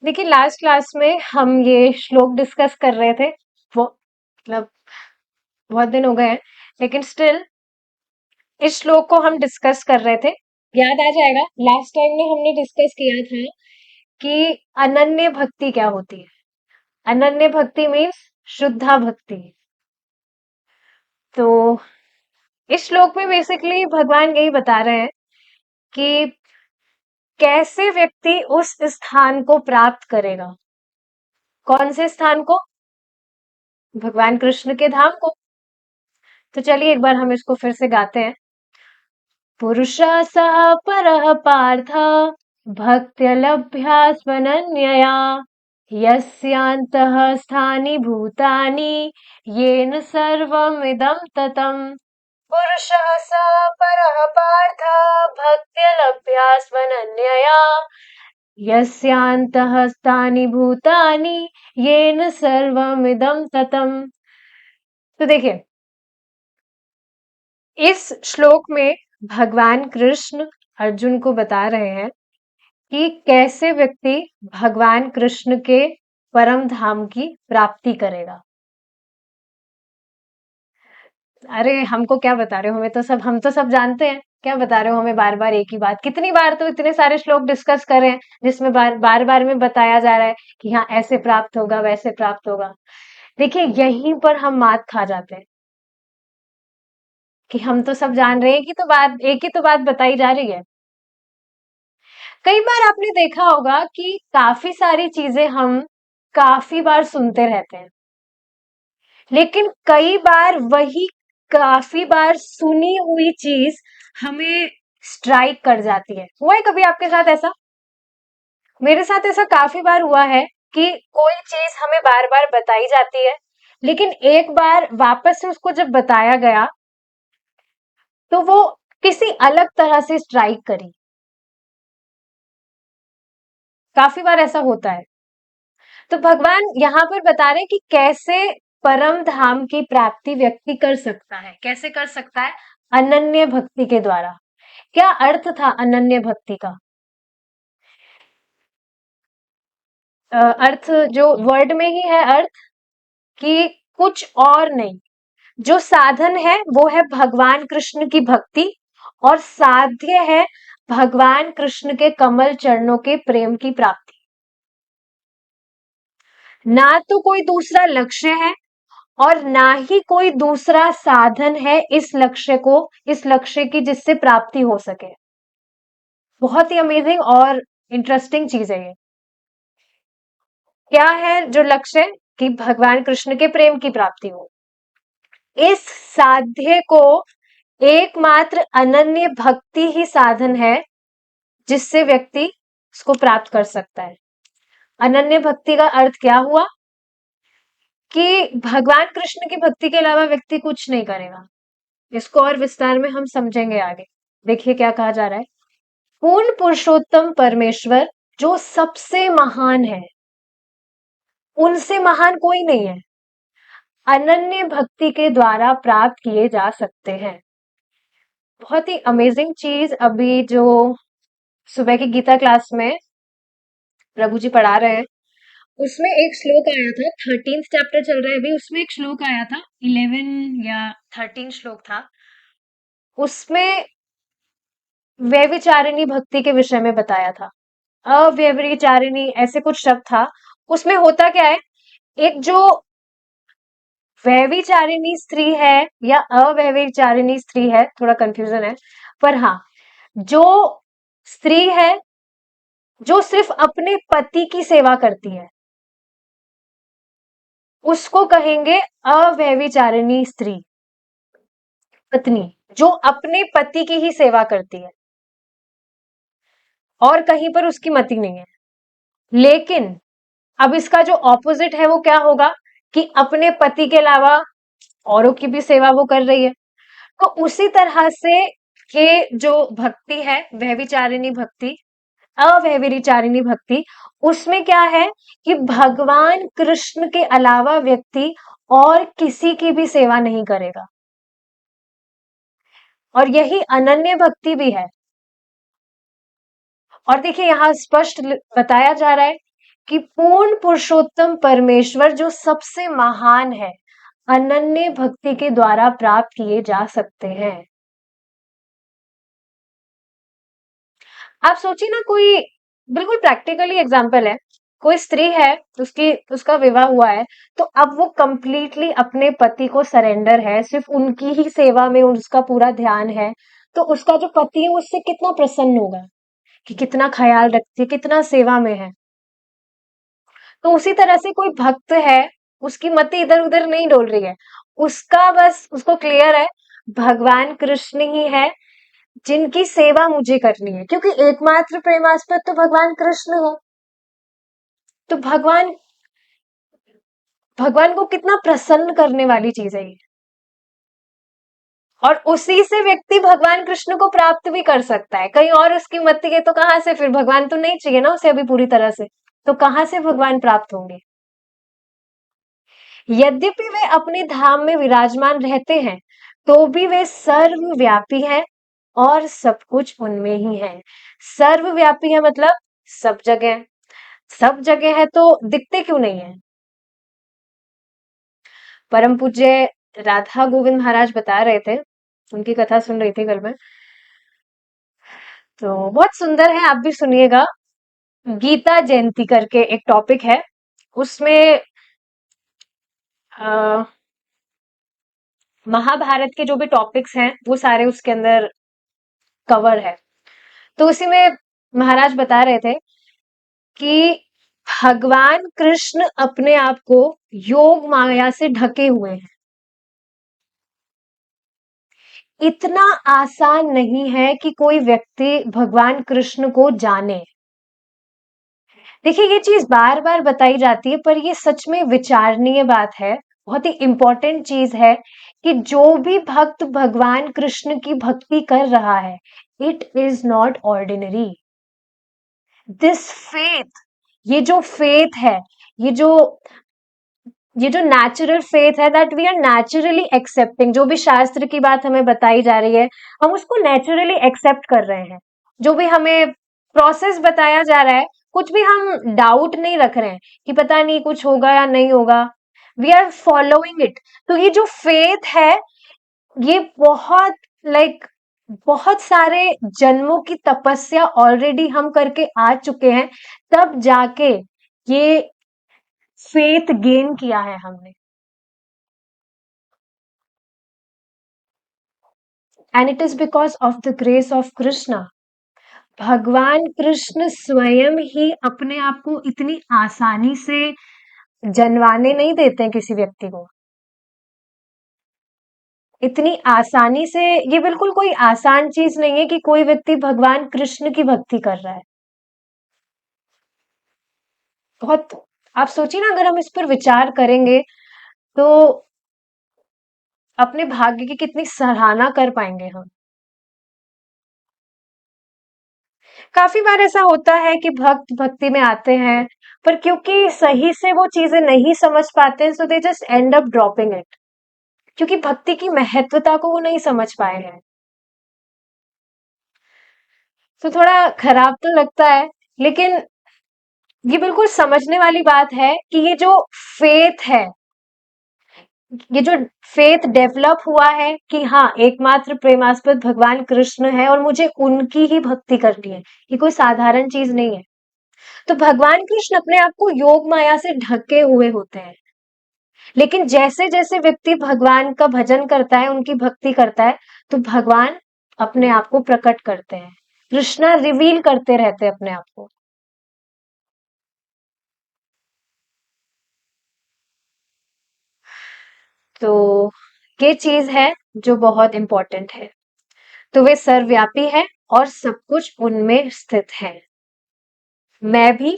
देखिए last class में हम ये श्लोक डिस्कस कर रहे थे। वो मतलब बहुत दिन हो गए हैं, लेकिन स्टिल इस श्लोक को हम डिस्कस कर रहे थे। याद आ जाएगा, लास्ट टाइम में हमने डिस्कस किया था कि अनन्य भक्ति क्या होती है। अनन्य भक्ति मीन्स शुद्धा भक्ति। तो इस श्लोक में बेसिकली भगवान यही बता रहे हैं कि कैसे व्यक्ति उस स्थान को प्राप्त करेगा। कौन से स्थान को? भगवान कृष्ण के धाम को। तो चलिए एक बार हम इसको फिर से गाते हैं। पुरुषः सः परः पार्थ भक्त्यलभ्या स्वनन्यया यस्यान्तः स्थानि भूतानि येन सर्वमिदं ततम्। पुरुषः सः परः पार्थ भक्त्यलभ्या स्वनन्यया यस्यान्तः स्थानि भूतानि येन सर्वमिदं ततम्। तो देखिए इस श्लोक में भगवान कृष्ण अर्जुन को बता रहे हैं कि कैसे व्यक्ति भगवान कृष्ण के परम धाम की प्राप्ति करेगा। अरे हमको क्या बता रहे हो, हम तो सब जानते हैं। क्या बता रहे हो हमें बार बार एक ही बात? कितनी बार तो इतने सारे श्लोक डिस्कस कर रहे हैं जिसमें बार बार बार में बताया जा रहा है कि हाँ ऐसे प्राप्त होगा, वैसे प्राप्त होगा। देखिए यहीं पर हम मात खा जाते हैं कि हम तो सब जान रहे हैं कि तो बात एक ही तो बात बताई जा रही है। कई बार आपने देखा होगा कि काफी सारी चीजें हम काफी बार सुनते रहते हैं, लेकिन कई बार वही काफी बार सुनी हुई चीज हमें स्ट्राइक कर जाती है। हुआ है कभी आपके साथ ऐसा? मेरे साथ ऐसा काफी बार हुआ है कि कोई चीज हमें बार बार बताई जाती है, लेकिन एक बार वापस से उसको जब बताया गया तो वो किसी अलग तरह से स्ट्राइक करी। काफी बार ऐसा होता है। तो भगवान यहाँ पर बता रहे हैं कि कैसे परम धाम की प्राप्ति व्यक्ति कर सकता है। कैसे कर सकता है? अनन्य भक्ति के द्वारा। क्या अर्थ था अनन्य भक्ति का? अर्थ जो वर्ड में ही है अर्थ, कि कुछ और नहीं। जो साधन है वो है भगवान कृष्ण की भक्ति, और साध्य है भगवान कृष्ण के कमल चरणों के प्रेम की प्राप्ति। ना तो कोई दूसरा लक्ष्य है और ना ही कोई दूसरा साधन है इस लक्ष्य की जिससे प्राप्ति हो सके। बहुत ही अमेजिंग और इंटरेस्टिंग चीज है ये। क्या है जो लक्ष्य? कि भगवान कृष्ण के प्रेम की प्राप्ति हो। इस साध्य को एकमात्र अनन्य भक्ति ही साधन है जिससे व्यक्ति इसको प्राप्त कर सकता है। अनन्य भक्ति का अर्थ क्या हुआ? कि भगवान कृष्ण की भक्ति के अलावा व्यक्ति कुछ नहीं करेगा। इसको और विस्तार में हम समझेंगे आगे। देखिए क्या कहा जा रहा है। पूर्ण पुरुषोत्तम परमेश्वर जो सबसे महान है, उनसे महान कोई नहीं है, अनन्य भक्ति के द्वारा प्राप्त किए जा सकते हैं। बहुत ही अमेजिंग चीज अभी जो सुबह की गीता क्लास में प्रभु जी पढ़ा रहे हैं, उसमें एक श्लोक आया था। 13th चैप्टर चल रहा है अभी, उसमें एक श्लोक आया था, 11 या 13 श्लोक था। उसमें व्यभिचारिणी भक्ति के विषय में बताया था। अव्यभिचारिणी ऐसे कुछ शब्द था। उसमें होता क्या है, एक जो व्यभिचारिणी स्त्री है या अव्यभिचारिणी स्त्री है, थोड़ा कंफ्यूजन है, पर हाँ, जो स्त्री है जो सिर्फ अपने पति की सेवा करती है उसको कहेंगे अव्यभिचारिणी स्त्री, पत्नी, जो अपने पति की ही सेवा करती है और कहीं पर उसकी मति नहीं है। लेकिन अब इसका जो ऑपोजिट है वो क्या होगा, कि अपने पति के अलावा औरों की भी सेवा वो कर रही है। तो उसी तरह से ये जो भक्ति है व्यभिचारिणी भक्ति, अव्यभिचारिणी भक्ति, उसमें क्या है कि भगवान कृष्ण के अलावा व्यक्ति और किसी की भी सेवा नहीं करेगा। और यही अनन्य भक्ति भी है। और देखिए यहां स्पष्ट बताया जा रहा है कि पूर्ण पुरुषोत्तम परमेश्वर जो सबसे महान है, अनन्य भक्ति के द्वारा प्राप्त किए जा सकते हैं। आप सोचिए ना, कोई बिल्कुल प्रैक्टिकली एग्जांपल है, कोई स्त्री है, उसका विवाह हुआ है, तो अब वो कंप्लीटली अपने पति को सरेंडर है, सिर्फ उनकी ही सेवा में उसका पूरा ध्यान है, तो उसका जो पति है उससे कितना प्रसन्न होगा कि कितना ख्याल रखती है, कितना सेवा में है। तो उसी तरह से कोई भक्त है, उसकी मति इधर उधर नहीं डोल रही है, उसका बस उसको क्लियर है भगवान कृष्ण ही है जिनकी सेवा मुझे करनी है, क्योंकि एकमात्र प्रेमास्पद तो भगवान कृष्ण है। तो भगवान भगवान को कितना प्रसन्न करने वाली चीज है ये, और उसी से व्यक्ति भगवान कृष्ण को प्राप्त भी कर सकता है। कहीं और उसकी मति है तो कहां से, फिर भगवान तो नहीं चाहिए ना उसे अभी पूरी तरह से, तो कहां से भगवान प्राप्त होंगे। यद्यपि वे अपने धाम में विराजमान रहते हैं, तो भी वे सर्वव्यापी हैं और सब कुछ उनमें ही है। सर्वव्यापी है मतलब सब जगह, सब जगह है तो दिखते क्यों नहीं है। परम पूज्य राधा गोविंद महाराज बता रहे थे, उनकी कथा सुन रही थी कल मैं, तो बहुत सुंदर है, आप भी सुनिएगा। गीता जयंती करके एक टॉपिक है, उसमें अ, महाभारत के जो भी टॉपिक्स हैं वो सारे उसके अंदर कवर है। तो उसी में महाराज बता रहे थे कि भगवान कृष्ण अपने आप को योग माया से ढके हुए हैं। इतना आसान नहीं है कि कोई व्यक्ति भगवान कृष्ण को जाने। देखिए, ये चीज बार बार बताई जाती है, पर ये सच में विचारणीय बात है, बहुत ही इंपॉर्टेंट चीज है कि जो भी भक्त भगवान कृष्ण की भक्ति कर रहा है, it is not ordinary. This faith, ये जो फेथ है, ये जो ये जो नेचुरल फेथ है, that we are naturally accepting, जो भी शास्त्र की बात हमें बताई जा रही है, हम उसको नेचुरली एक्सेप्ट कर रहे हैं। जो भी हमें प्रोसेस बताया जा रहा है, कुछ भी हम डाउट नहीं रख रहे हैं कि पता नहीं कुछ होगा या नहीं होगा, वी आर फॉलोइंग इट। तो ये जो फेथ है, ये बहुत लाइक बहुत सारे जन्मों की तपस्या ऑलरेडी हम करके आ चुके हैं, तब जाके ये फेथ गेन किया है हमने। And it is because of the grace of Krishna. भगवान कृष्ण स्वयं ही अपने आप को इतनी आसानी से जनवाने नहीं देते हैं किसी व्यक्ति को, इतनी आसानी से। ये बिल्कुल कोई आसान चीज नहीं है कि कोई व्यक्ति भगवान कृष्ण की भक्ति कर रहा है। बहुत, आप सोचिए ना, अगर हम इस पर विचार करेंगे तो अपने भाग्य की कितनी सराहना कर पाएंगे हम। काफी बार ऐसा होता है कि भक्त भक्ति में आते हैं, पर क्योंकि सही से वो चीजें नहीं समझ पाते हैं, so they just end up dropping it, क्योंकि भक्ति की महत्वता को वो नहीं समझ पाए हैं। तो थोड़ा खराब तो लगता है, लेकिन ये बिल्कुल समझने वाली बात है कि ये जो फेथ है, ये जो फेथ डेवलप हुआ है कि हाँ, एकमात्र प्रेमास्पद भगवान कृष्ण है और मुझे उनकी ही भक्ति करनी है, ये कोई साधारण चीज नहीं है। तो भगवान कृष्ण अपने आप को योग माया से ढके हुए होते हैं, लेकिन जैसे जैसे व्यक्ति भगवान का भजन करता है, उनकी भक्ति करता है, तो भगवान अपने आप को प्रकट करते हैं, कृष्णा रिवील करते रहते हैं अपने आप को। तो ये चीज है जो बहुत इंपॉर्टेंट है। तो वे सर्वव्यापी है और सब कुछ उनमें स्थित है। मैं भी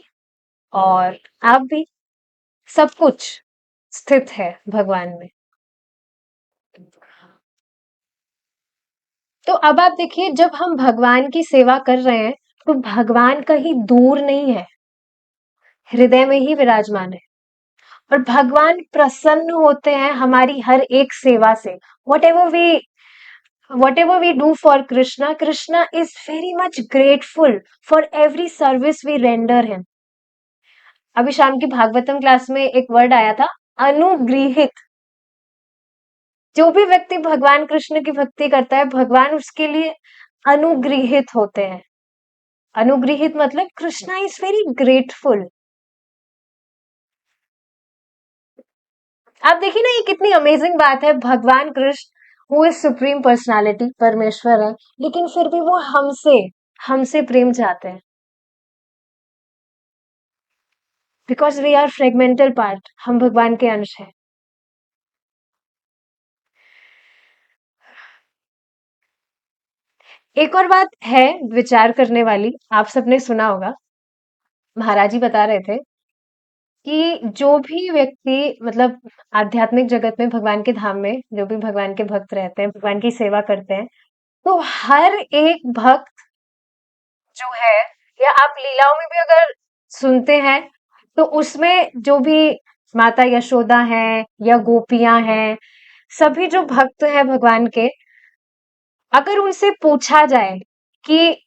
और आप भी, सब कुछ स्थित है भगवान में। तो अब आप देखिए, जब हम भगवान की सेवा कर रहे हैं, तो भगवान कहीं दूर नहीं है, हृदय में ही विराजमान है। और भगवान प्रसन्न होते हैं हमारी हर एक सेवा से। Whatever we whatever we do for Krishna, Krishna is very much grateful for every service we render him. अभी शाम की भागवतम क्लास में एक वर्ड आया था, अनुगृहित। जो भी व्यक्ति भगवान कृष्ण की भक्ति करता है, भगवान उसके लिए अनुगृहित होते हैं। अनुगृहित मतलब कृष्णा इज वेरी ग्रेटफुल। आप देखिए ना, ये कितनी अमेजिंग बात है। भगवान Krishna who is supreme personality, परमेश्वर है, लेकिन फिर भी वो हमसे हमसे प्रेम चाहते हैं, because we are fragmental part, हम भगवान के अंश हैं। एक और बात है विचार करने वाली, आप सबने सुना होगा, महाराज जी बता रहे थे कि जो भी व्यक्ति मतलब आध्यात्मिक जगत में, भगवान के धाम में जो भी भगवान के भक्त रहते हैं, भगवान की सेवा करते हैं, तो हर एक भक्त जो है, या आप लीलाओं में भी अगर सुनते हैं, तो उसमें जो भी माता यशोदा हैं या गोपियां हैं, सभी जो भक्त हैं भगवान के, अगर उनसे पूछा जाए कि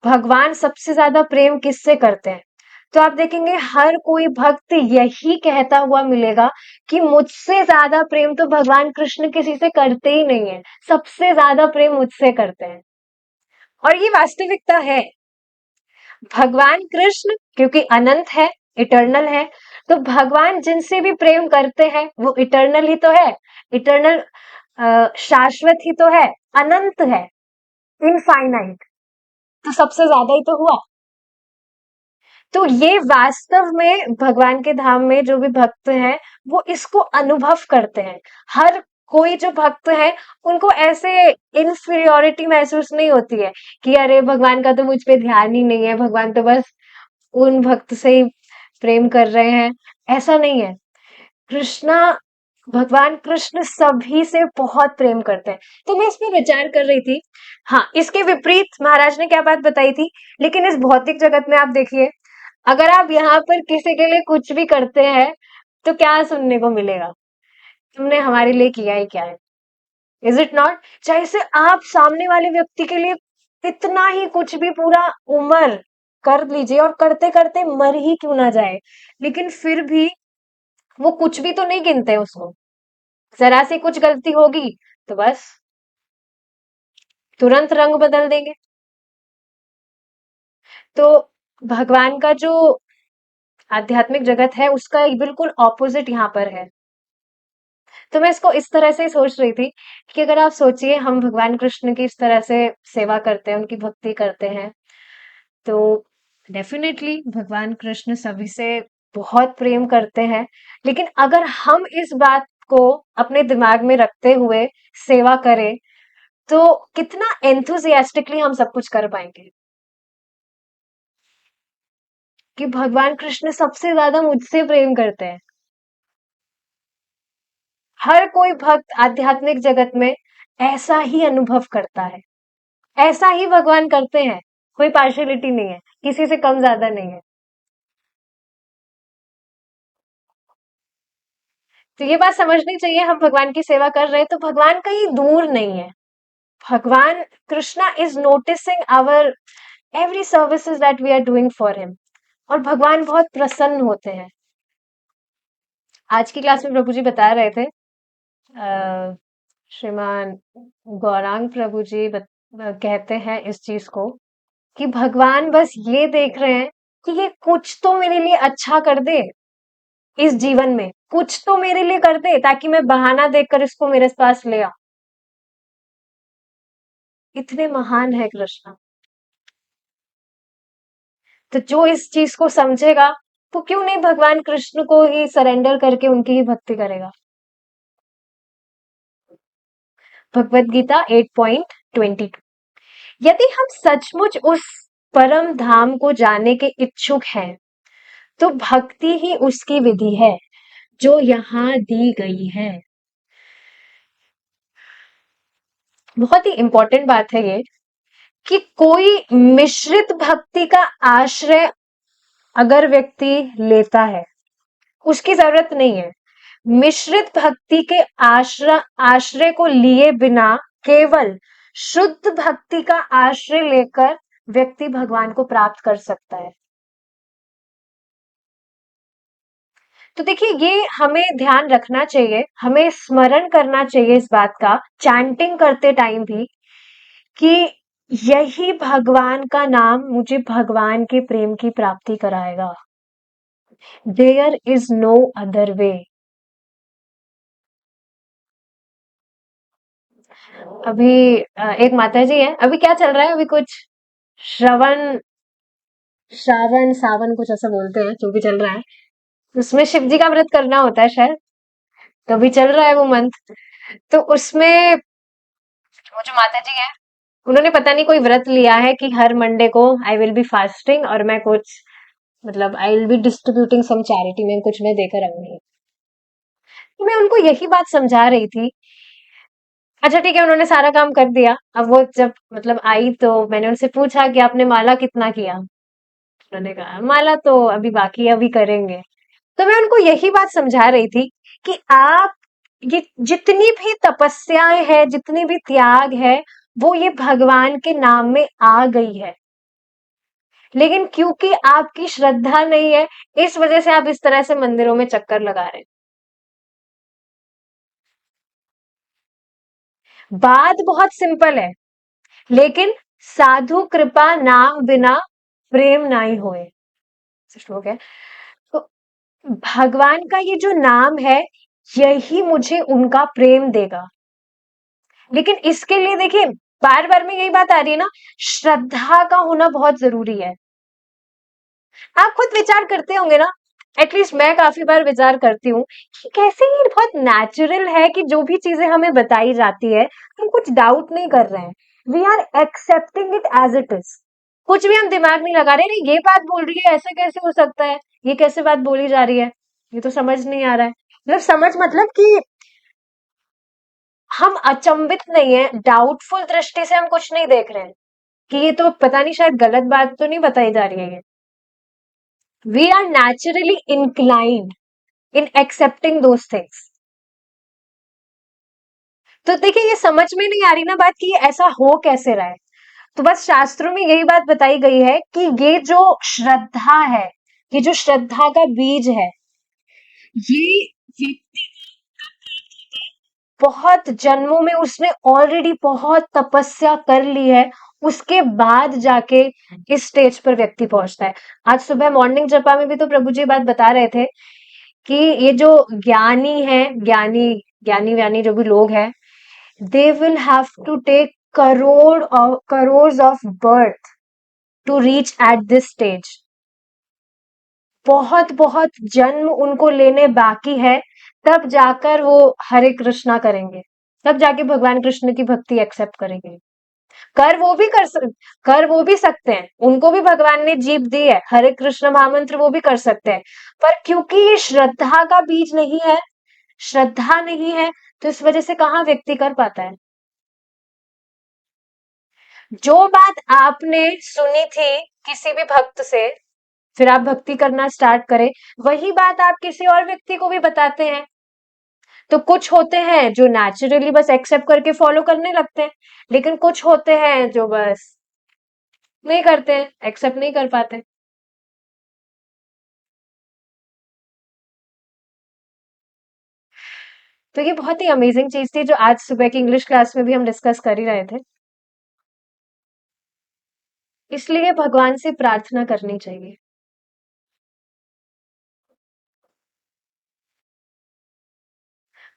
भगवान सबसे ज्यादा प्रेम किससे करते हैं, तो आप देखेंगे हर कोई भक्त यही कहता हुआ मिलेगा कि मुझसे ज्यादा प्रेम तो भगवान कृष्ण किसी से करते ही नहीं है, सबसे ज्यादा प्रेम मुझसे करते हैं। और ये वास्तविकता है। भगवान कृष्ण क्योंकि अनंत है, इटर्नल है, तो भगवान जिनसे भी प्रेम करते हैं वो इटर्नल ही तो है, इटर्नल, शाश्वत ही तो है, अनंत है, इनफाइनाइट, तो सबसे ज्यादा ही तो हुआ। तो ये वास्तव में भगवान के धाम में जो भी भक्त हैं, वो इसको अनुभव करते हैं। हर कोई जो भक्त है, उनको ऐसे इन्फीरियोरिटी महसूस नहीं होती है कि अरे भगवान का तो मुझ पे ध्यान ही नहीं है, भगवान तो बस उन भक्त से ही प्रेम कर रहे हैं, ऐसा नहीं है। कृष्णा भगवान कृष्ण सभी से बहुत प्रेम करते हैं। तो मैं इस पे विचार कर रही थी। हाँ, इसके विपरीत महाराज ने क्या बात बताई थी, लेकिन इस भौतिक जगत में आप देखिए, अगर आप यहाँ पर किसी के लिए कुछ भी करते हैं, तो क्या सुनने को मिलेगा, तुमने हमारे लिए किया ही क्या है, इज इट नॉट? चाहे से आप सामने वाले व्यक्ति के लिए कितना ही कुछ भी पूरा उम्र कर लीजिए और करते करते मर ही क्यों ना जाए, लेकिन फिर भी वो कुछ भी तो नहीं गिनते उसको। जरा सी कुछ गलती होगी तो बस तुरंत रंग बदल देंगे। तो भगवान का जो आध्यात्मिक जगत है, उसका एक बिल्कुल ऑपोजिट यहाँ पर है। तो मैं इसको इस तरह से सोच रही थी कि अगर आप सोचिए, हम भगवान कृष्ण की इस तरह से सेवा करते हैं, उनकी भक्ति करते हैं, तो डेफिनेटली भगवान कृष्ण सभी से बहुत प्रेम करते हैं। लेकिन अगर हम इस बात को अपने दिमाग में रखते हुए सेवा करें, तो कितना एंथुजियास्टिकली हम सब कुछ कर पाएंगे कि भगवान कृष्ण सबसे ज्यादा मुझसे प्रेम करते हैं। हर कोई भक्त आध्यात्मिक जगत में ऐसा ही अनुभव करता है, ऐसा ही भगवान करते हैं, कोई पार्शियलिटी नहीं है, किसी से कम ज्यादा नहीं है। तो ये बात समझनी चाहिए, हम भगवान की सेवा कर रहे हैं तो भगवान कहीं दूर नहीं है। भगवान Krishna is noticing our every services that we are doing for him, और भगवान बहुत प्रसन्न होते हैं। आज की क्लास में प्रभु जी बता रहे थे, श्रीमान गौरांग प्रभु जी कहते हैं इस चीज को कि भगवान बस ये देख रहे हैं कि ये कुछ तो मेरे लिए अच्छा कर दे, इस जीवन में कुछ तो मेरे लिए कर दे, ताकि मैं बहाना देकर इसको मेरे पास ले आ। इतने महान है कृष्ण। तो जो इस चीज को समझेगा, तो क्यों नहीं भगवान कृष्ण को ही सरेंडर करके उनकी ही भक्ति करेगा। भगवत गीता 8.22। यदि हम सचमुच उस परम धाम को जाने के इच्छुक हैं, तो भक्ति ही उसकी विधि है जो यहाँ दी गई है। बहुत ही इंपॉर्टेंट बात है ये, कि कोई मिश्रित भक्ति का आश्रय अगर व्यक्ति लेता है, उसकी जरूरत नहीं है। मिश्रित भक्ति के आश्रय को लिए बिना केवल शुद्ध भक्ति का आश्रय लेकर व्यक्ति भगवान को प्राप्त कर सकता है। तो देखिए ये हमें ध्यान रखना चाहिए, हमें स्मरण करना चाहिए इस बात का, चैंटिंग करते टाइम भी, कि यही भगवान का नाम मुझे भगवान के प्रेम की प्राप्ति कराएगा। There is no other way. अभी एक माता जी है, अभी क्या चल रहा है, अभी कुछ श्रवण, श्रावण सावन कुछ ऐसा बोलते हैं, जो भी चल रहा है, उसमें शिव जी का व्रत करना होता है शायद, तो अभी चल रहा है वो मंथ। तो उसमें वो जो माता जी है, उन्होंने पता नहीं कोई व्रत लिया है कि हर मंडे को आई विल बी फास्टिंग और मैं कुछ, मतलब I will be distributing some charity में कुछ मैं देकर आऊंगी। तो मैं उनको यही बात समझा रही थी। अच्छा ठीक है, उन्होंने सारा काम कर दिया। अब वो जब मतलब आई तो मैंने उनसे पूछा कि आपने माला कितना किया। उन्होंने कहा माला तो अभी बाकी है, अभी करेंगे। तो मैं उनको यही बात समझा रही थी कि आप, ये जितनी भी तपस्याएं हैं, जितनी भी त्याग है, वो ये भगवान के नाम में आ गई है। लेकिन क्योंकि आपकी श्रद्धा नहीं है, इस वजह से आप इस तरह से मंदिरों में चक्कर लगा रहे हैं। बात बहुत सिंपल है, लेकिन साधु कृपा नाम बिना प्रेम नहीं होए, श्लोक है। तो भगवान का ये जो नाम है, यही मुझे उनका प्रेम देगा। लेकिन इसके लिए देखिए, बार बार में यही बात आ रही है ना, श्रद्धा का होना बहुत जरूरी है। आप खुद विचार करते होंगे ना, एटलीस्ट मैं काफी बार विचार करती हूँ कि कैसे ये बहुत नेचुरल है कि जो भी चीजें हमें बताई जाती है, हम कुछ डाउट नहीं कर रहे हैं, we are accepting it as it is. कुछ भी हम दिमाग नहीं लगा रहे, नहीं ये बात बोल रही है, ऐसे कैसे हो सकता है, ये कैसे बात बोली जा रही है, ये तो समझ नहीं आ रहा है। मतलब समझ, मतलब कि हम अचंभित नहीं है, डाउटफुल दृष्टि से हम कुछ नहीं देख रहे हैं कि ये तो पता नहीं, शायद गलत बात तो नहीं बताई जा रही है ये। We are naturally inclined in accepting those things। तो देखिए ये समझ में नहीं आ रही ना बात कि ये ऐसा हो कैसे रहा है। तो बस शास्त्रों में यही बात बताई गई है कि ये जो श्रद्धा है, ये जो श्रद्धा का बीज है, ये बहुत जन्मों में उसने ऑलरेडी बहुत तपस्या कर ली है, उसके बाद जाके इस स्टेज पर व्यक्ति पहुंचता है। आज सुबह मॉर्निंग जपा में भी तो प्रभु जी बात बता रहे थे कि ये जो ज्ञानी है, ज्ञानी ज्ञानी व्यानी जो भी लोग हैं, they will have to take crores of birth to reach at this stage। बहुत बहुत जन्म उनको लेने बाकी है, तब जाकर वो हरे कृष्णा करेंगे, तब जाके भगवान कृष्ण की भक्ति एक्सेप्ट करेंगे। कर वो भी कर वो भी सकते हैं, उनको भी भगवान ने जीभ दी है, हरे कृष्ण महामंत्र वो भी कर सकते हैं, पर क्योंकि ये श्रद्धा का बीज नहीं है, श्रद्धा नहीं है, तो इस वजह से कहाँ व्यक्ति कर पाता है। जो बात आपने सुनी थी किसी भी भक्त से, फिर आप भक्ति करना स्टार्ट करें, वही बात आप किसी और व्यक्ति को भी बताते हैं। तो कुछ होते हैं जो नेचुरली बस एक्सेप्ट करके फॉलो करने लगते हैं, लेकिन कुछ होते हैं जो बस नहीं करते हैं, एक्सेप्ट नहीं कर पाते। तो ये बहुत ही अमेजिंग चीज थी जो आज सुबह की इंग्लिश क्लास में भी हम डिस्कस कर ही रहे थे। इसलिए भगवान से प्रार्थना करनी चाहिए।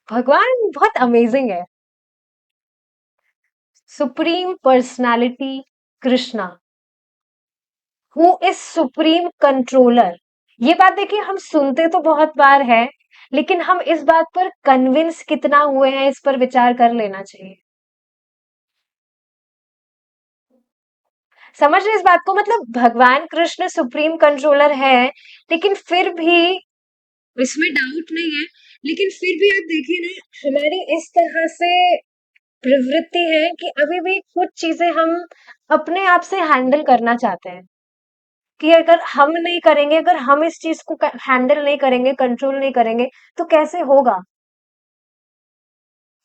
भगवान बहुत अमेजिंग है। Supreme personality Krishna, who is supreme controller. ये बात देखिए, हम सुनते तो बहुत बार है, लेकिन हम इस बात पर कन्विंस कितना हुए हैं, इस पर विचार कर लेना चाहिए। समझ रहे इस बात को, मतलब भगवान कृष्ण सुप्रीम कंट्रोलर है, लेकिन फिर भी इसमें डाउट नहीं है, लेकिन फिर भी आप देखिए ना, हमारी इस तरह से प्रवृत्ति है कि अभी भी कुछ चीजें हम अपने आप से हैंडल करना चाहते हैं, कि अगर हम नहीं करेंगे, अगर हम इस चीज को हैंडल नहीं करेंगे, कंट्रोल नहीं करेंगे, तो कैसे होगा।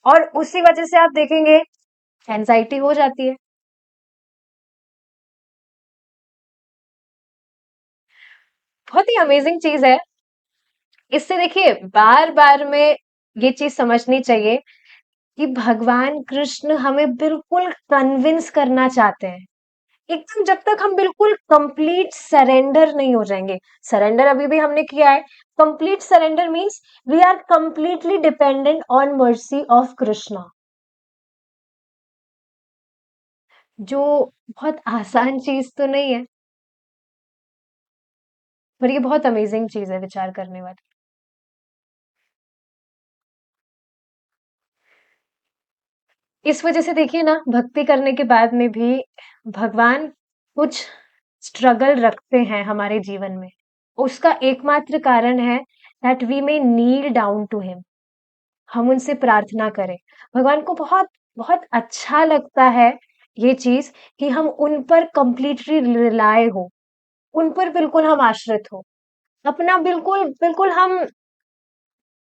और उसी वजह से आप देखेंगे एंजाइटी हो जाती है। बहुत ही अमेजिंग चीज है। इससे देखिए बार बार में ये चीज समझनी चाहिए कि भगवान कृष्ण हमें बिल्कुल कन्विंस करना चाहते हैं, एकदम जब तक हम बिल्कुल कंप्लीट सरेंडर नहीं हो जाएंगे। सरेंडर अभी भी हमने किया है। Complete surrender means we are completely dependent on mercy of Krishna, जो बहुत आसान चीज तो नहीं है, पर ये बहुत अमेजिंग चीज है विचार करने वाली। इस वजह से देखिए ना, भक्ति करने के बाद में भी भगवान कुछ स्ट्रगल रखते हैं हमारे जीवन में। उसका एकमात्र कारण है that we may kneel down to him, हम उनसे प्रार्थना करें। भगवान को बहुत बहुत अच्छा लगता है ये चीज कि हम उन पर कंप्लीटली रिलाय हो, उन पर बिल्कुल हम आश्रित हो, अपना बिल्कुल बिल्कुल हम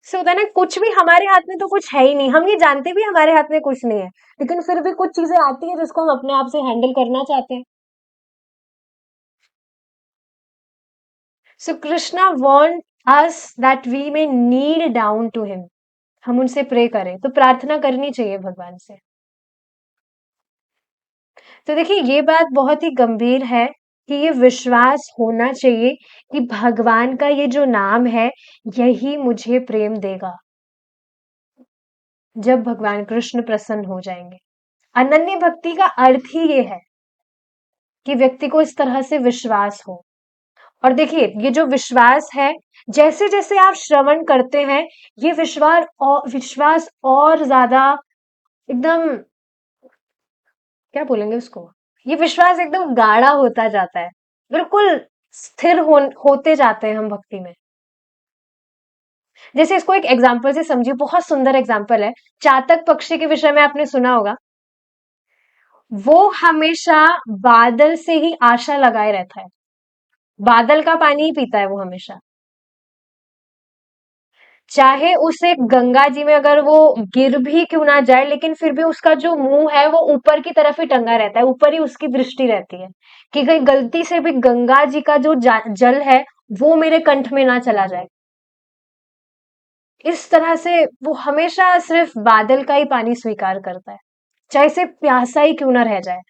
से होता है ना, कुछ भी हमारे हाथ में तो कुछ है ही नहीं, हम ये जानते भी हमारे हाथ में कुछ नहीं है, लेकिन फिर भी कुछ चीजें आती है जिसको हम अपने आप से हैंडल करना चाहते हैं। So Krishna want us that we may kneel down to him, हम उनसे प्रे करें, तो प्रार्थना करनी चाहिए भगवान से। तो देखिए ये बात बहुत ही गंभीर है कि ये विश्वास होना चाहिए कि भगवान का ये जो नाम है, यही मुझे प्रेम देगा, जब भगवान कृष्ण प्रसन्न हो जाएंगे। अनन्य भक्ति का अर्थ ही ये है कि व्यक्ति को इस तरह से विश्वास हो। और देखिए ये जो विश्वास है, जैसे जैसे आप श्रवण करते हैं, ये विश्वास और ज्यादा एकदम, क्या बोलेंगे उसको, ये विश्वास एकदम गाढ़ा होता जाता है, बिल्कुल स्थिर होते जाते हैं हम भक्ति में। जैसे इसको एक एग्जाम्पल से समझिए, बहुत सुंदर एग्जाम्पल है। चातक पक्षी के विषय में आपने सुना होगा। वो हमेशा बादल से ही आशा लगाए रहता है, बादल का पानी ही पीता है वो हमेशा, चाहे उसे गंगा जी में अगर वो गिर भी क्यों ना जाए, लेकिन फिर भी उसका जो मुंह है वो ऊपर की तरफ ही टंगा रहता है, ऊपर ही उसकी दृष्टि रहती है कि कहीं गलती से भी गंगा जी का जो जल है वो मेरे कंठ में ना चला जाए। इस तरह से वो हमेशा सिर्फ बादल का ही पानी स्वीकार करता है, चाहे से प्यासा ही क्यों ना रह जाए।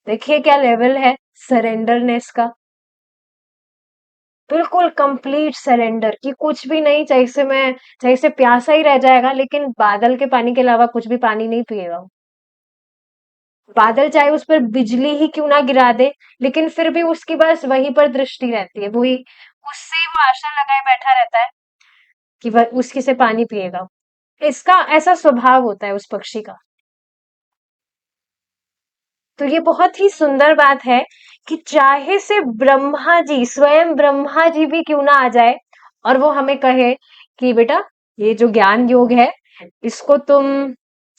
देखिए क्या लेवल है सरेंडरनेस का, बिल्कुल कंप्लीट सरेंडर कि कुछ भी नहीं, चाहे से प्यासा ही रह जाएगा, लेकिन बादल के पानी के अलावा कुछ भी पानी नहीं पिएगा वो। बादल चाहे उस पर बिजली ही क्यों ना गिरा दे, लेकिन फिर भी उसकी बस वहीं पर दृष्टि रहती है, वही उससे वो आशा लगाए बैठा रहता है कि वह उसकी से पानी पिएगा। इसका ऐसा स्वभाव होता है उस पक्षी का। तो ये बहुत ही सुंदर बात है कि चाहे से ब्रह्मा जी, स्वयं ब्रह्मा जी भी क्यों ना आ जाए और वो हमें कहे कि बेटा ये जो ज्ञान योग है, इसको तुम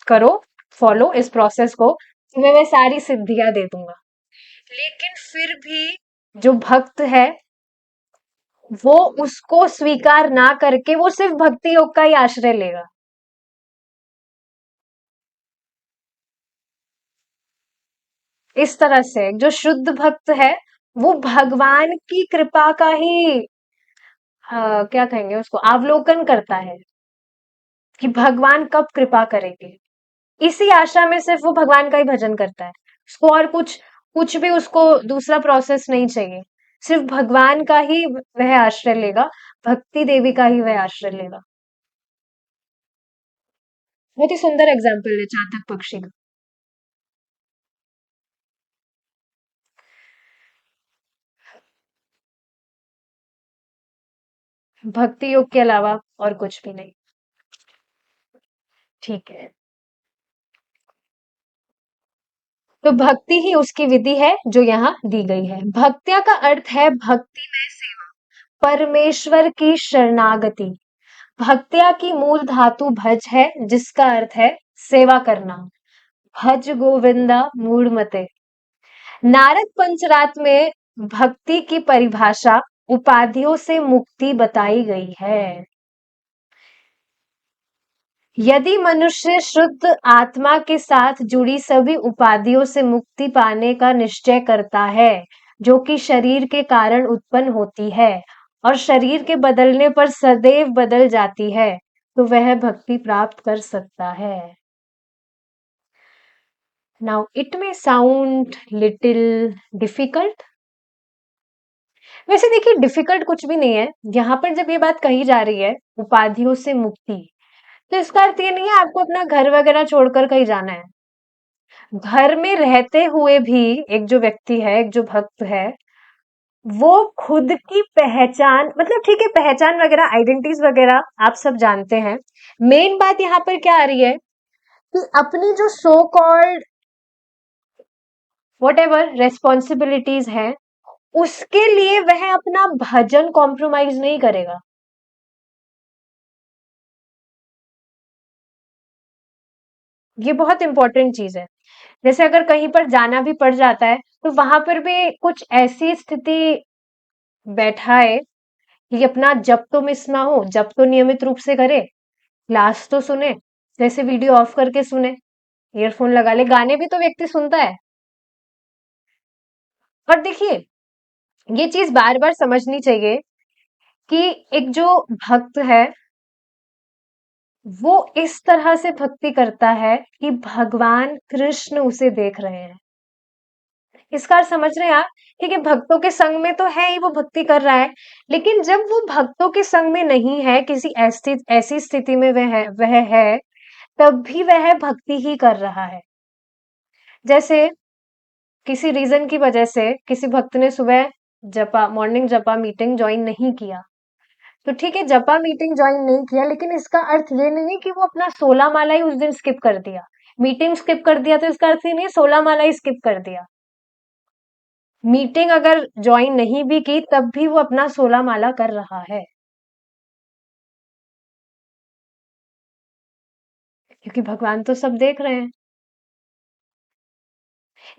करो, फॉलो इस प्रोसेस को, तुम्हें मैं सारी सिद्धियां दे दूंगा, लेकिन फिर भी जो भक्त है वो उसको स्वीकार ना करके वो सिर्फ भक्ति योग का ही आश्रय लेगा। इस तरह से जो शुद्ध भक्त है वो भगवान की कृपा का ही क्या कहेंगे उसको, अवलोकन करता है कि भगवान कब कृपा करेंगे। इसी आशा में सिर्फ वो भगवान का ही भजन करता है, उसको और कुछ कुछ भी उसको दूसरा प्रोसेस नहीं चाहिए, सिर्फ भगवान का ही वह आश्रय लेगा, भक्ति देवी का ही वह आश्रय लेगा। बहुत ही सुंदर एग्जाम्पल है चातक पक्षी का। भक्ति योग के अलावा और कुछ भी नहीं। ठीक है, तो भक्ति ही उसकी विधि है जो यहाँ दी गई है। भक्त्या का अर्थ है भक्ति में सेवा, परमेश्वर की शरणागति। भक्त्या की मूल धातु भज है, जिसका अर्थ है सेवा करना। भज गोविंदा मूढ़मते। नारद पंचरात में भक्ति की परिभाषा उपाधियों से मुक्ति बताई गई है। यदि मनुष्य शुद्ध आत्मा के साथ जुड़ी सभी उपाधियों से मुक्ति पाने का निश्चय करता है, जो कि शरीर के कारण उत्पन्न होती है और शरीर के बदलने पर सदैव बदल जाती है, तो वह भक्ति प्राप्त कर सकता है। Now it may sound little difficult. वैसे देखिए, डिफिकल्ट कुछ भी नहीं है। यहाँ पर जब ये बात कही जा रही है उपाधियों से मुक्ति, तो इसका अर्थ ये नहीं है आपको अपना घर वगैरह छोड़कर कहीं जाना है। घर में रहते हुए भी एक जो व्यक्ति है, एक जो भक्त है, वो खुद की पहचान, मतलब ठीक है, पहचान वगैरह, आइडेंटिटीज वगैरह आप सब जानते हैं। मेन बात यहाँ पर क्या आ रही है कि अपनी जो so called what ever responsibilities है, उसके लिए वह अपना भजन कॉम्प्रोमाइज नहीं करेगा। ये बहुत इंपॉर्टेंट चीज है। जैसे अगर कहीं पर जाना भी पड़ जाता है, तो वहां पर भी कुछ ऐसी स्थिति बैठाए कि अपना जप तो मिस ना हो, जप तो नियमित रूप से करे, क्लास तो सुने, जैसे वीडियो ऑफ करके सुने, ईयरफोन लगा ले, गाने भी तो व्यक्ति सुनता है। और देखिए, ये चीज बार बार समझनी चाहिए कि एक जो भक्त है, वो इस तरह से भक्ति करता है कि भगवान कृष्ण उसे देख रहे हैं। इसका अर्थ समझ रहे हैं आप? ठीक है, भक्तों के संग में तो है ही, वो भक्ति कर रहा है, लेकिन जब वो भक्तों के संग में नहीं है, किसी ऐसी ऐसी स्थिति में वह है, तब भी वह भक्ति ही कर रहा है। जैसे किसी रीजन की वजह से किसी भक्त ने सुबह जपा मॉर्निंग जपा मीटिंग ज्वाइन नहीं किया, तो ठीक है, जपा मीटिंग ज्वाइन नहीं किया, लेकिन इसका अर्थ ये नहीं कि वो अपना 16 माला ही उस दिन स्किप कर दिया। मीटिंग स्किप कर दिया तो इसका अर्थ ये नहीं 16 माला ही स्किप कर दिया। मीटिंग अगर ज्वाइन नहीं भी की, तब भी वो अपना 16 माला कर रहा है, क्योंकि भगवान तो सब देख रहे हैं।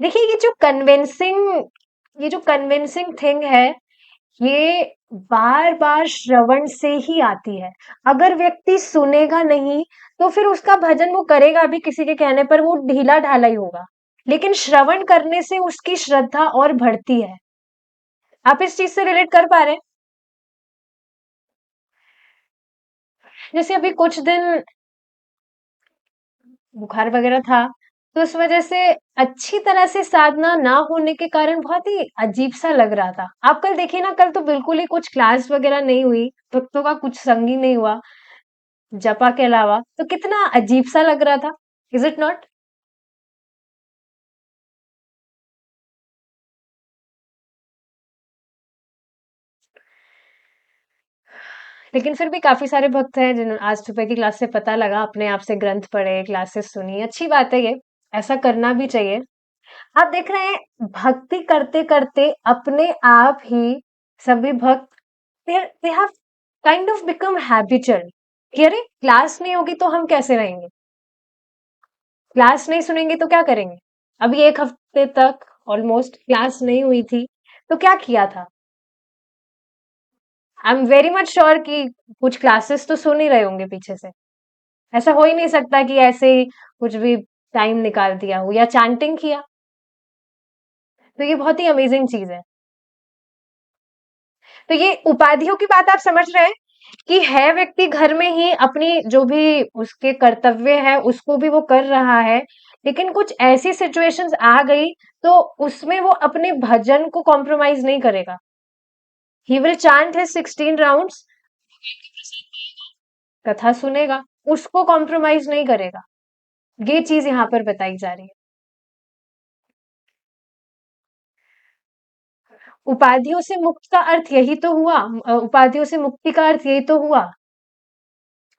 देखिए, ये जो कन्विंसिंग थिंग है, ये बार बार श्रवण से ही आती है। अगर व्यक्ति सुनेगा नहीं, तो फिर उसका भजन वो करेगा भी किसी के कहने पर, वो ढीला ढाला ही होगा। लेकिन श्रवण करने से उसकी श्रद्धा और बढ़ती है। आप इस चीज से रिलेट कर पा रहे हैं? जैसे अभी कुछ दिन बुखार वगैरह था, तो उस वजह से अच्छी तरह से साधना ना होने के कारण बहुत ही अजीब सा लग रहा था। आप कल देखिए ना, कल तो बिल्कुल ही कुछ क्लास वगैरह नहीं हुई, भक्तों का कुछ संग ही नहीं हुआ जपा के अलावा, तो कितना अजीब सा लग रहा था। Is it not? लेकिन फिर भी काफी सारे भक्त हैं जिन्होंने आज सुबह की क्लास से पता लगा, अपने आप से ग्रंथ पढ़े, क्लासेस सुनी, अच्छी बात है ये, ऐसा करना भी चाहिए। आप देख रहे हैं, भक्ति करते करते अपने आप ही सभी भक्त, they have kind of become habitual कि अरे क्लास नहीं होगी तो हम कैसे रहेंगे, क्लास नहीं सुनेंगे तो क्या करेंगे। अभी एक हफ्ते तक ऑलमोस्ट क्लास नहीं हुई थी, तो क्या किया था? I am very much sure कि कुछ क्लासेस तो सुन ही रहे होंगे पीछे से। ऐसा हो ही नहीं सकता कि ऐसे ही कुछ भी टाइम निकाल दिया हो या चैंटिंग किया। तो ये बहुत ही अमेजिंग चीज है। तो ये उपाधियों की बात आप समझ रहे हैं कि है व्यक्ति घर में ही अपनी जो भी उसके कर्तव्य है उसको भी वो कर रहा है, लेकिन कुछ ऐसी सिचुएशंस आ गई, तो उसमें वो अपने भजन को कॉम्प्रोमाइज नहीं करेगा। He will chant his 16 rounds, कथा सुनेगा, उसको कॉम्प्रोमाइज नहीं करेगा। ये चीज यहाँ पर बताई जा रही है। उपाधियों से मुक्त का अर्थ यही तो हुआ, उपाधियों से मुक्ति का अर्थ यही तो हुआ।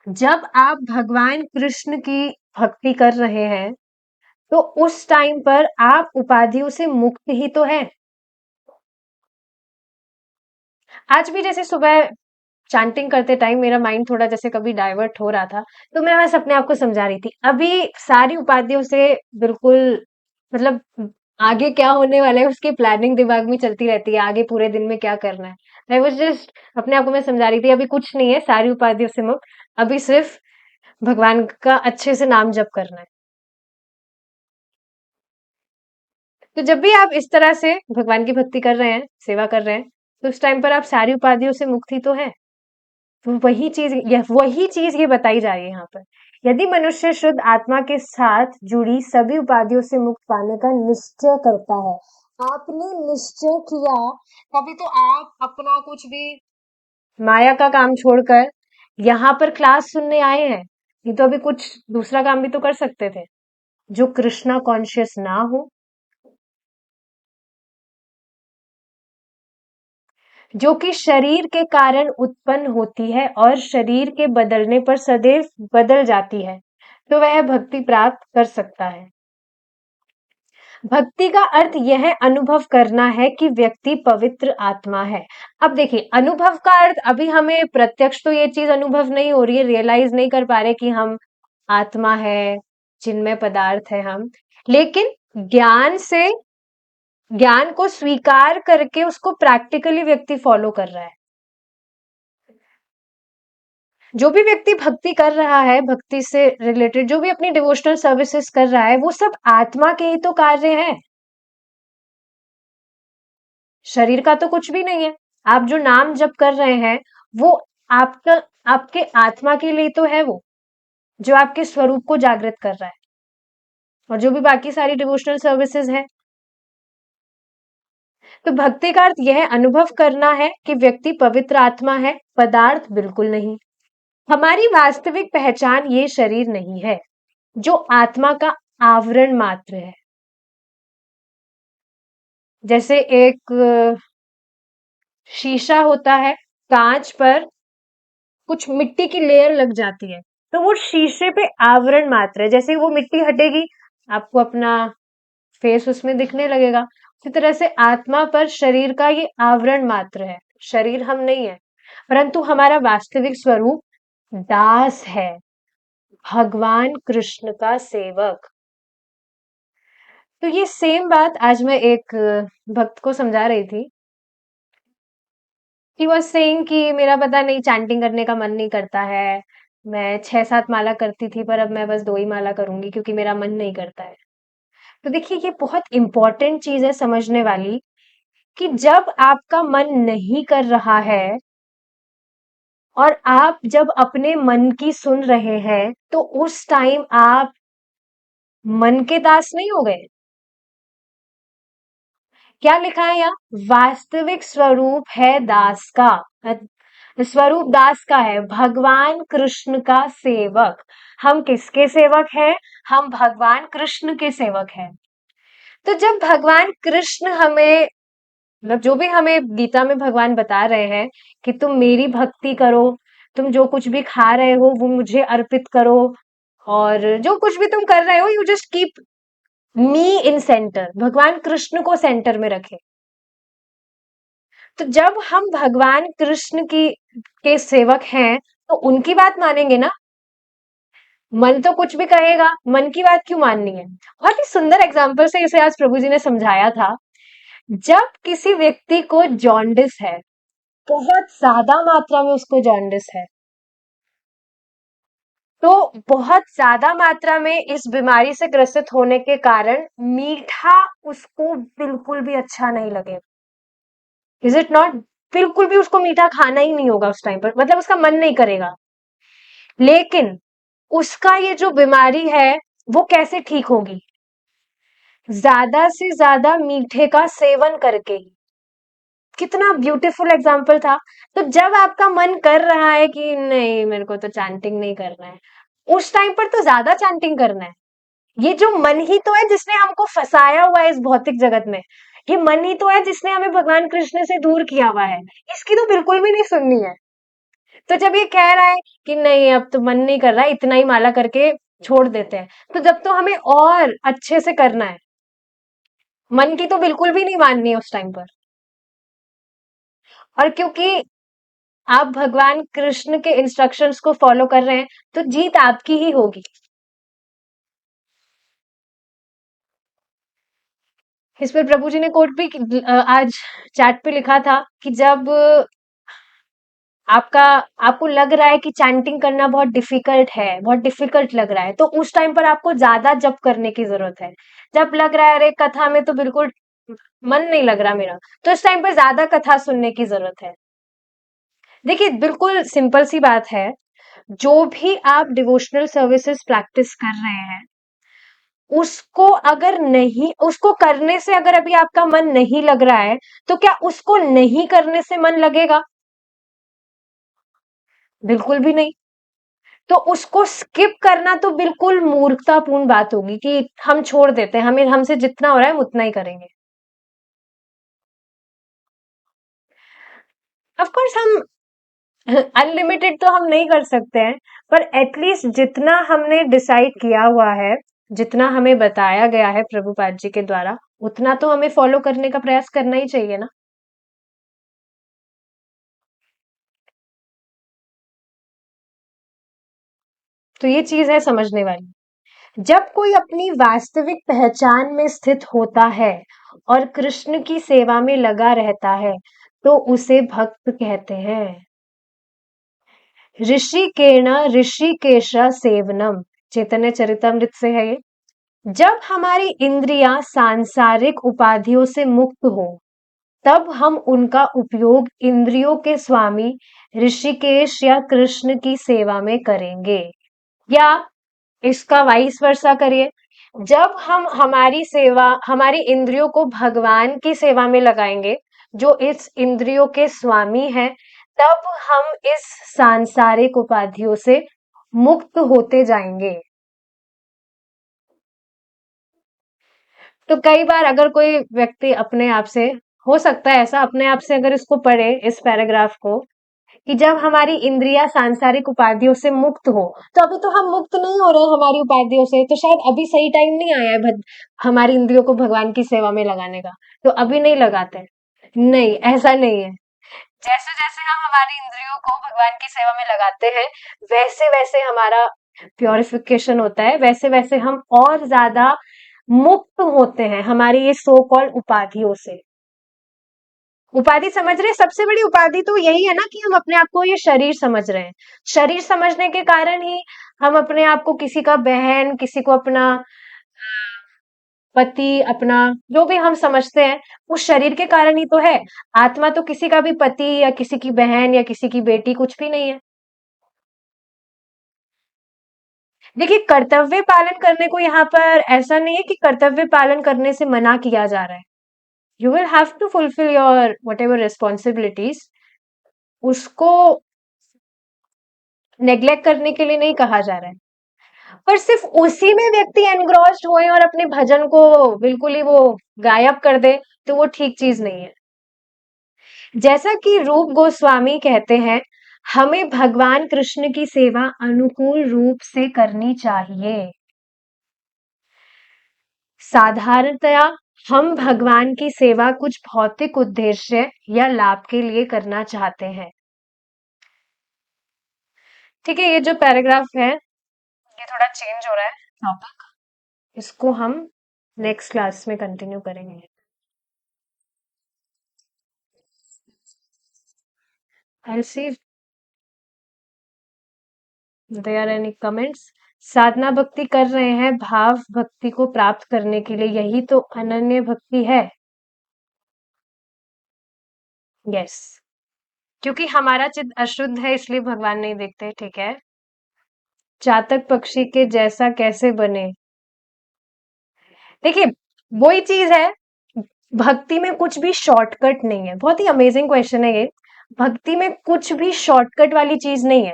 जब आप भगवान कृष्ण की भक्ति कर रहे हैं, तो उस टाइम पर आप उपाधियों से मुक्त ही तो है। आज भी जैसे सुबह चैंटिंग करते टाइम मेरा माइंड थोड़ा जैसे कभी डाइवर्ट हो रहा था, तो मैं बस अपने आप को समझा रही थी, अभी सारी उपाधियों से बिल्कुल, मतलब आगे क्या होने वाला है उसकी प्लानिंग दिमाग में चलती रहती है, आगे पूरे दिन में क्या करना है। आई वाज जस्ट अपने आप को मैं समझा रही थी, अभी कुछ नहीं है, सारी उपाधियों से मुक्त, अभी सिर्फ भगवान का अच्छे से नाम जप करना है। तो जब भी आप इस तरह से भगवान की भक्ति कर रहे हैं, सेवा कर रहे हैं, तो उस टाइम पर आप सारी उपाधियों से मुक्त ही तो है। तो वही चीज ये बताई जा रही है यहाँ पर। यदि मनुष्य शुद्ध आत्मा के साथ जुड़ी सभी उपाधियों से मुक्त पाने का निश्चय करता है, आपने निश्चय किया, तभी तो आप अपना कुछ भी माया का काम छोड़कर यहाँ पर क्लास सुनने आए हैं। नहीं तो अभी कुछ दूसरा काम भी तो कर सकते थे। जो कृष्णा कॉन्शियस ना हो, जो कि शरीर के कारण उत्पन्न होती है और शरीर के बदलने पर सदैव बदल जाती है, तो वह भक्ति प्राप्त कर सकता है। भक्ति का अर्थ यह अनुभव करना है कि व्यक्ति पवित्र आत्मा है। अब देखिए, अनुभव का अर्थ अभी हमें प्रत्यक्ष तो ये चीज अनुभव नहीं हो रही है, रियलाइज नहीं कर पा रहे कि हम आत्मा है, चिन्मय पदार्थ है हम, लेकिन ज्ञान से, ज्ञान को स्वीकार करके उसको प्रैक्टिकली व्यक्ति फॉलो कर रहा है। जो भी व्यक्ति भक्ति कर रहा है, भक्ति से रिलेटेड जो भी अपनी डिवोशनल सर्विसेज कर रहा है, वो सब आत्मा के ही तो कार्य है, शरीर का तो कुछ भी नहीं है। आप जो नाम जप कर रहे हैं, वो आपका, आपके आत्मा के लिए तो है, वो जो आपके स्वरूप को जागृत कर रहा है। और जो भी बाकी सारी डिवोशनल सर्विसेज है, तो भक्ति का अर्थ यह अनुभव करना है कि व्यक्ति पवित्र आत्मा है, पदार्थ बिल्कुल नहीं। हमारी वास्तविक पहचान ये शरीर नहीं है, जो आत्मा का आवरण मात्र है। जैसे एक शीशा होता है, कांच पर कुछ मिट्टी की लेयर लग जाती है, तो वो शीशे पे आवरण मात्र है। जैसे ही वो मिट्टी हटेगी, आपको अपना फेस उसमें दिखने लगेगा। उसी तरह से आत्मा पर शरीर का ये आवरण मात्र है, शरीर हम नहीं है, परंतु हमारा वास्तविक स्वरूप दास है, भगवान कृष्ण का सेवक। तो ये सेम बात आज मैं एक भक्त को समझा रही थी। ही वाज सेइंग कि मेरा पता नहीं चैंटिंग करने का मन नहीं करता है, मैं 6-7 माला करती थी पर अब मैं बस 2 ही माला करूंगी क्योंकि मेरा मन नहीं करता है। तो देखिए, ये बहुत इंपॉर्टेंट चीज है समझने वाली, कि जब आपका मन नहीं कर रहा है और आप जब अपने मन की सुन रहे हैं, तो उस टाइम आप मन के दास नहीं हो गए। क्या लिखा है यहाँ? वास्तविक स्वरूप है दास का, स्वरूप दास का है, भगवान कृष्ण का सेवक। हम किसके सेवक हैं? हम भगवान कृष्ण के सेवक हैं। तो जब भगवान कृष्ण हमें, मतलब जो भी हमें गीता में भगवान बता रहे हैं कि तुम मेरी भक्ति करो, तुम जो कुछ भी खा रहे हो वो मुझे अर्पित करो, और जो कुछ भी तुम कर रहे हो, you just keep me in centre, भगवान कृष्ण को सेंटर में रखे। तो जब हम भगवान कृष्ण की के सेवक हैं, तो उनकी बात मानेंगे ना। मन तो कुछ भी कहेगा, मन की बात क्यों माननी है? बहुत ही सुंदर एग्जाम्पल से इसे आज प्रभु जी ने समझाया था। जब किसी व्यक्ति को जॉन्डिस है, बहुत ज्यादा मात्रा में उसको जॉन्डिस है, तो बहुत ज्यादा मात्रा में इस बीमारी से ग्रसित होने के कारण मीठा उसको बिल्कुल भी अच्छा नहीं लगेगा। Is it not? बिल्कुल भी उसको मीठा खाना ही नहीं होगा उस टाइम पर, मतलब उसका मन नहीं करेगा। लेकिन उसका ये जो बीमारी है, वो कैसे ठीक होगी? ज्यादा से ज्यादा मीठे का सेवन करके ही। कितना ब्यूटीफुल एग्जाम्पल था। तो जब आपका मन कर रहा है कि नहीं, मेरे को तो चैंटिंग नहीं करना है, उस टाइम पर तो ज्यादा चैंटिंग करना है। ये जो मन ही तो है जिसने हमको फंसाया हुआ है इस भौतिक जगत में, ये मन ही तो है जिसने हमें भगवान कृष्ण से दूर किया हुआ है। इसकी तो बिल्कुल भी नहीं सुननी है। तो जब ये कह रहा है कि नहीं, अब तो मन नहीं कर रहा है, इतना ही माला करके छोड़ देते हैं, तो जब तो हमें और अच्छे से करना है, मन की तो बिल्कुल भी नहीं माननी है उस टाइम पर। और क्योंकि आप भगवान कृष्ण के इंस्ट्रक्शंस को फॉलो कर रहे हैं, तो जीत आपकी ही होगी। इस पर प्रभु जी ने कोट भी आज चैट पे लिखा था कि जब आपका आपको लग रहा है कि चैंटिंग करना बहुत डिफिकल्ट है, बहुत डिफिकल्ट लग रहा है, तो उस टाइम पर आपको ज्यादा जप करने की जरूरत है। जब लग रहा है अरे कथा में तो बिल्कुल मन नहीं लग रहा मेरा, तो इस टाइम पर ज्यादा कथा सुनने की जरूरत है। देखिए बिल्कुल सिंपल सी बात है, जो भी आप डिवोशनल सर्विसेज प्रैक्टिस कर रहे हैं, उसको अगर नहीं, उसको करने से अगर अभी आपका मन नहीं लग रहा है, तो क्या उसको नहीं करने से मन लगेगा? बिल्कुल भी नहीं। तो उसको स्किप करना तो बिल्कुल मूर्खतापूर्ण बात होगी कि हम छोड़ देते हैं, हमें हमसे जितना हो रहा है हम उतना ही करेंगे। ऑफ कोर्स हम अनलिमिटेड तो हम नहीं कर सकते हैं, पर एटलीस्ट जितना हमने डिसाइड किया हुआ है, जितना हमें बताया गया है प्रभुपाद जी के द्वारा, उतना तो हमें फॉलो करने का प्रयास करना ही चाहिए ना। तो ये चीज है समझने वाली। जब कोई अपनी वास्तविक पहचान में स्थित होता है और कृष्ण की सेवा में लगा रहता है, तो उसे भक्त कहते हैं। ऋषिकेण ऋषिकेश सेवनम, चैतन्य चरितमृत से है ये। जब हमारी इंद्रियां सांसारिक उपाधियों से मुक्त हो, तब हम उनका उपयोग इंद्रियों के स्वामी ऋषिकेश या कृष्ण की सेवा में करेंगे। या इसका वाइस वर्सा करिए, जब हम हमारी सेवा, हमारी इंद्रियों को भगवान की सेवा में लगाएंगे, जो इस इंद्रियों के स्वामी हैं, तब हम इस सांसारिक उपाधियों से मुक्त होते जाएंगे। तो कई बार अगर कोई व्यक्ति अपने आप से, हो सकता है ऐसा, अपने आप से अगर इसको पढ़े इस पैराग्राफ को, कि जब हमारी इंद्रियां सांसारिक उपाधियों से मुक्त हो, तो अभी तो हम मुक्त नहीं हो रहे हैं हमारी उपाधियों से, तो शायद अभी सही टाइम नहीं आया है हमारी इंद्रियों को भगवान की सेवा में लगाने का, तो अभी नहीं लगाते हैं। नहीं, ऐसा नहीं है। जैसे जैसे हम हमारी इंद्रियों को भगवान की सेवा में लगाते हैं, वैसे वैसे हमारा प्योरिफिकेशन होता है, वैसे वैसे हम और ज्यादा मुक्त होते हैं हमारी ये सो कॉल्ड उपाधियों से। उपाधि समझ रहे हैं? सबसे बड़ी उपाधि तो यही है ना कि हम अपने आप को ये शरीर समझ रहे हैं। शरीर समझने के कारण ही हम अपने आप को किसी का बहन, किसी को अपना पति, अपना जो भी हम समझते हैं, उस शरीर के कारण ही तो है। आत्मा तो किसी का भी पति या किसी की बहन या किसी की बेटी कुछ भी नहीं है। देखिए कर्तव्य पालन करने को यहाँ पर ऐसा नहीं है कि कर्तव्य पालन करने से मना किया जा रहा है। You will have to fulfil your whatever responsibilities, उसको नेग्लेक्ट करने के लिए नहीं कहा जा रहा है, पर सिर्फ उसी में व्यक्ति एनग्रॉस्ड होए और अपने भजन को बिल्कुल ही वो गायब कर दे, तो वो ठीक चीज नहीं है। जैसा कि रूप गोस्वामी कहते हैं, हमें भगवान कृष्ण की सेवा अनुकूल रूप से करनी चाहिए। साधारणतया हम भगवान की सेवा कुछ भौतिक उद्देश्य या लाभ के लिए करना चाहते हैं। ठीक है, ये जो पैराग्राफ है ये थोड़ा चेंज हो रहा है टॉपिक, इसको हम नेक्स्ट क्लास में कंटिन्यू करेंगे। आई सी देयर एनी कमेंट्स। साधना भक्ति कर रहे हैं भाव भक्ति को प्राप्त करने के लिए, यही तो अनन्य भक्ति है। यस, क्योंकि हमारा चित्त अशुद्ध है इसलिए भगवान नहीं देखते। ठीक है, चातक पक्षी के जैसा कैसे बने? देखिए वही चीज है, भक्ति में कुछ भी शॉर्टकट नहीं है। बहुत ही अमेजिंग क्वेश्चन है ये। भक्ति में कुछ भी शॉर्टकट वाली चीज नहीं है।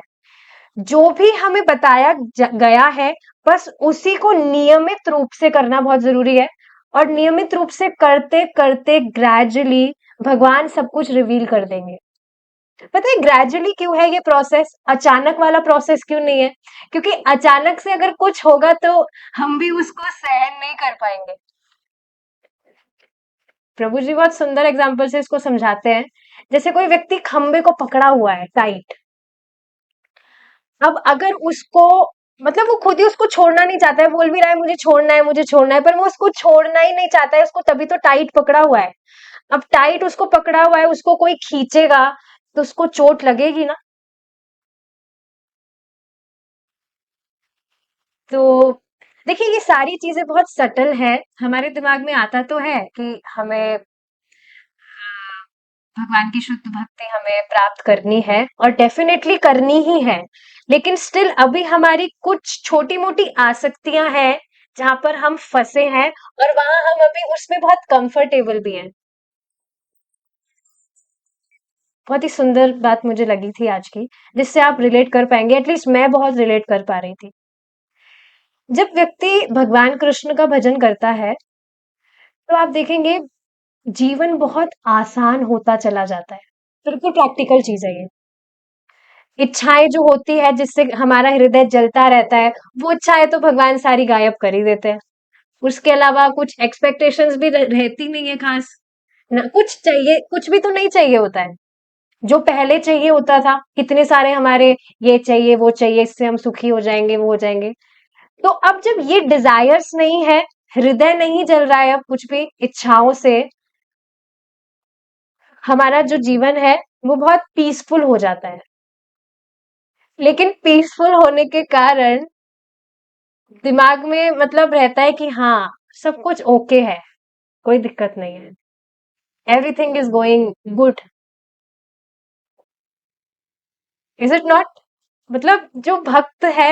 जो भी हमें बताया गया है, बस उसी को नियमित रूप से करना बहुत जरूरी है, और नियमित रूप से करते करते ग्रेजुअली भगवान सब कुछ रिवील कर देंगे। पता है ग्रेजुअली क्यों है ये प्रोसेस, अचानक वाला प्रोसेस क्यों नहीं है? क्योंकि अचानक से अगर कुछ होगा तो हम भी उसको सहन नहीं कर पाएंगे। प्रभु जी बहुत सुंदर एग्जाम्पल से इसको समझाते हैं। जैसे कोई व्यक्ति खंबे को पकड़ा हुआ है टाइट, अब अगर उसको, मतलब वो खुद ही उसको छोड़ना नहीं चाहता है, बोल भी रहा है मुझे छोड़ना है मुझे छोड़ना है, पर वो उसको छोड़ना ही नहीं चाहता है, उसको तभी तो टाइट पकड़ा हुआ है। अब टाइट उसको पकड़ा हुआ है, उसको कोई खींचेगा तो उसको चोट लगेगी ना। तो देखिए ये सारी चीजें बहुत सटल है, हमारे दिमाग में आता तो है कि हमें भगवान की शुद्ध भक्ति हमें प्राप्त करनी है और डेफिनेटली करनी ही है, लेकिन स्टिल अभी हमारी कुछ छोटी मोटी आसक्तियां हैं जहां पर हम फंसे हैं और वहां हम अभी उसमें बहुत कंफर्टेबल भी हैं। बहुत ही सुंदर बात मुझे लगी थी आज की, जिससे आप रिलेट कर पाएंगे, एटलीस्ट मैं बहुत रिलेट कर पा रही थी। जब व्यक्ति भगवान कृष्ण का भजन करता है तो आप देखेंगे जीवन बहुत आसान होता चला जाता है। बिल्कुल प्रैक्टिकल चीज है ये। इच्छाएं जो होती है जिससे हमारा हृदय जलता रहता है, वो इच्छाएं तो भगवान सारी गायब कर ही देते हैं। उसके अलावा कुछ एक्सपेक्टेशंस भी रहती नहीं है खास, ना कुछ चाहिए, कुछ भी तो नहीं चाहिए होता है। जो पहले चाहिए होता था, कितने सारे हमारे ये चाहिए वो चाहिए, इससे हम सुखी हो जाएंगे वो हो जाएंगे। तो अब जब ये डिजायर्स नहीं है, हृदय नहीं जल रहा है अब कुछ भी इच्छाओं से, हमारा जो जीवन है वो बहुत पीसफुल हो जाता है। लेकिन पीसफुल होने के कारण दिमाग में मतलब रहता है कि हाँ, सब कुछ ओके है, कोई दिक्कत नहीं है, everything is going good. Is it not? मतलब जो भक्त है,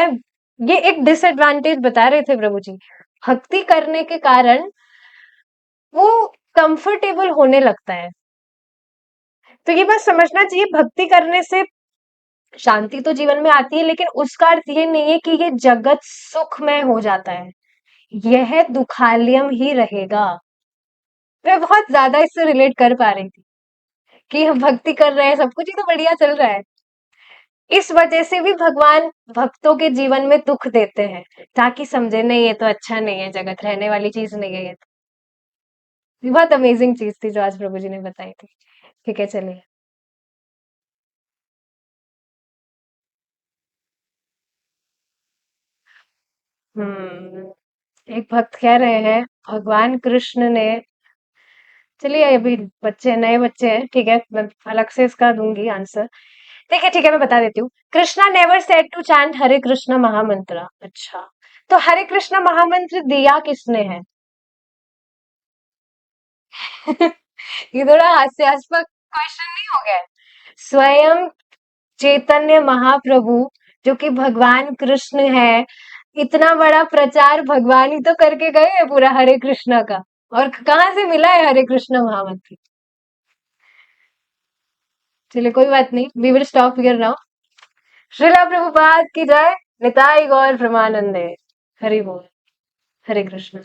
ये एक डिसएडवांटेज बता रहे थे प्रभु जी, भक्ति करने के कारण वो कंफर्टेबल होने लगता है। तो ये बात समझना चाहिए, भक्ति करने से शांति तो जीवन में आती है, लेकिन उसका अर्थ ये नहीं है कि ये जगत सुखमय हो जाता है, यह दुखालयम ही रहेगा। मैं बहुत ज्यादा इससे रिलेट कर पा रही थी कि हम भक्ति कर रहे हैं, सब कुछ ही तो बढ़िया चल रहा है, इस वजह से भी भगवान भक्तों के जीवन में दुख देते हैं, ताकि समझे नहीं ये तो अच्छा नहीं है, जगत रहने वाली चीज नहीं है ये तो। ये बहुत अमेजिंग चीज थी जो आज प्रभु जी ने बताई थी। ठीक है, चलिए। हम्म। एक भक्त कह रहे हैं भगवान कृष्ण ने, चलिए अभी बच्चे नए बच्चे हैं, ठीक है मैं अलग से इसका दूंगी आंसर। ठीक है मैं बता देती हूँ। Krishna never said to chant Hare Krishna mahamantra. अच्छा, तो हरे कृष्ण महामंत्र दिया किसने है? ये थोड़ा हास्यास्पद क्वेश्चन नहीं हो गया है? स्वयं चैतन्य महाप्रभु, जो कि भगवान कृष्ण है, इतना बड़ा प्रचार भगवान ही तो करके गए हैं पूरा हरे कृष्णा का। और कहाँ से मिला है हरे कृष्ण महामंत्र? चलिए कोई बात नहीं, we will stop here now. Srila Prabhupada की जय, निताई गौर प्रेमानंदे। हरि बोल। हरे कृष्ण।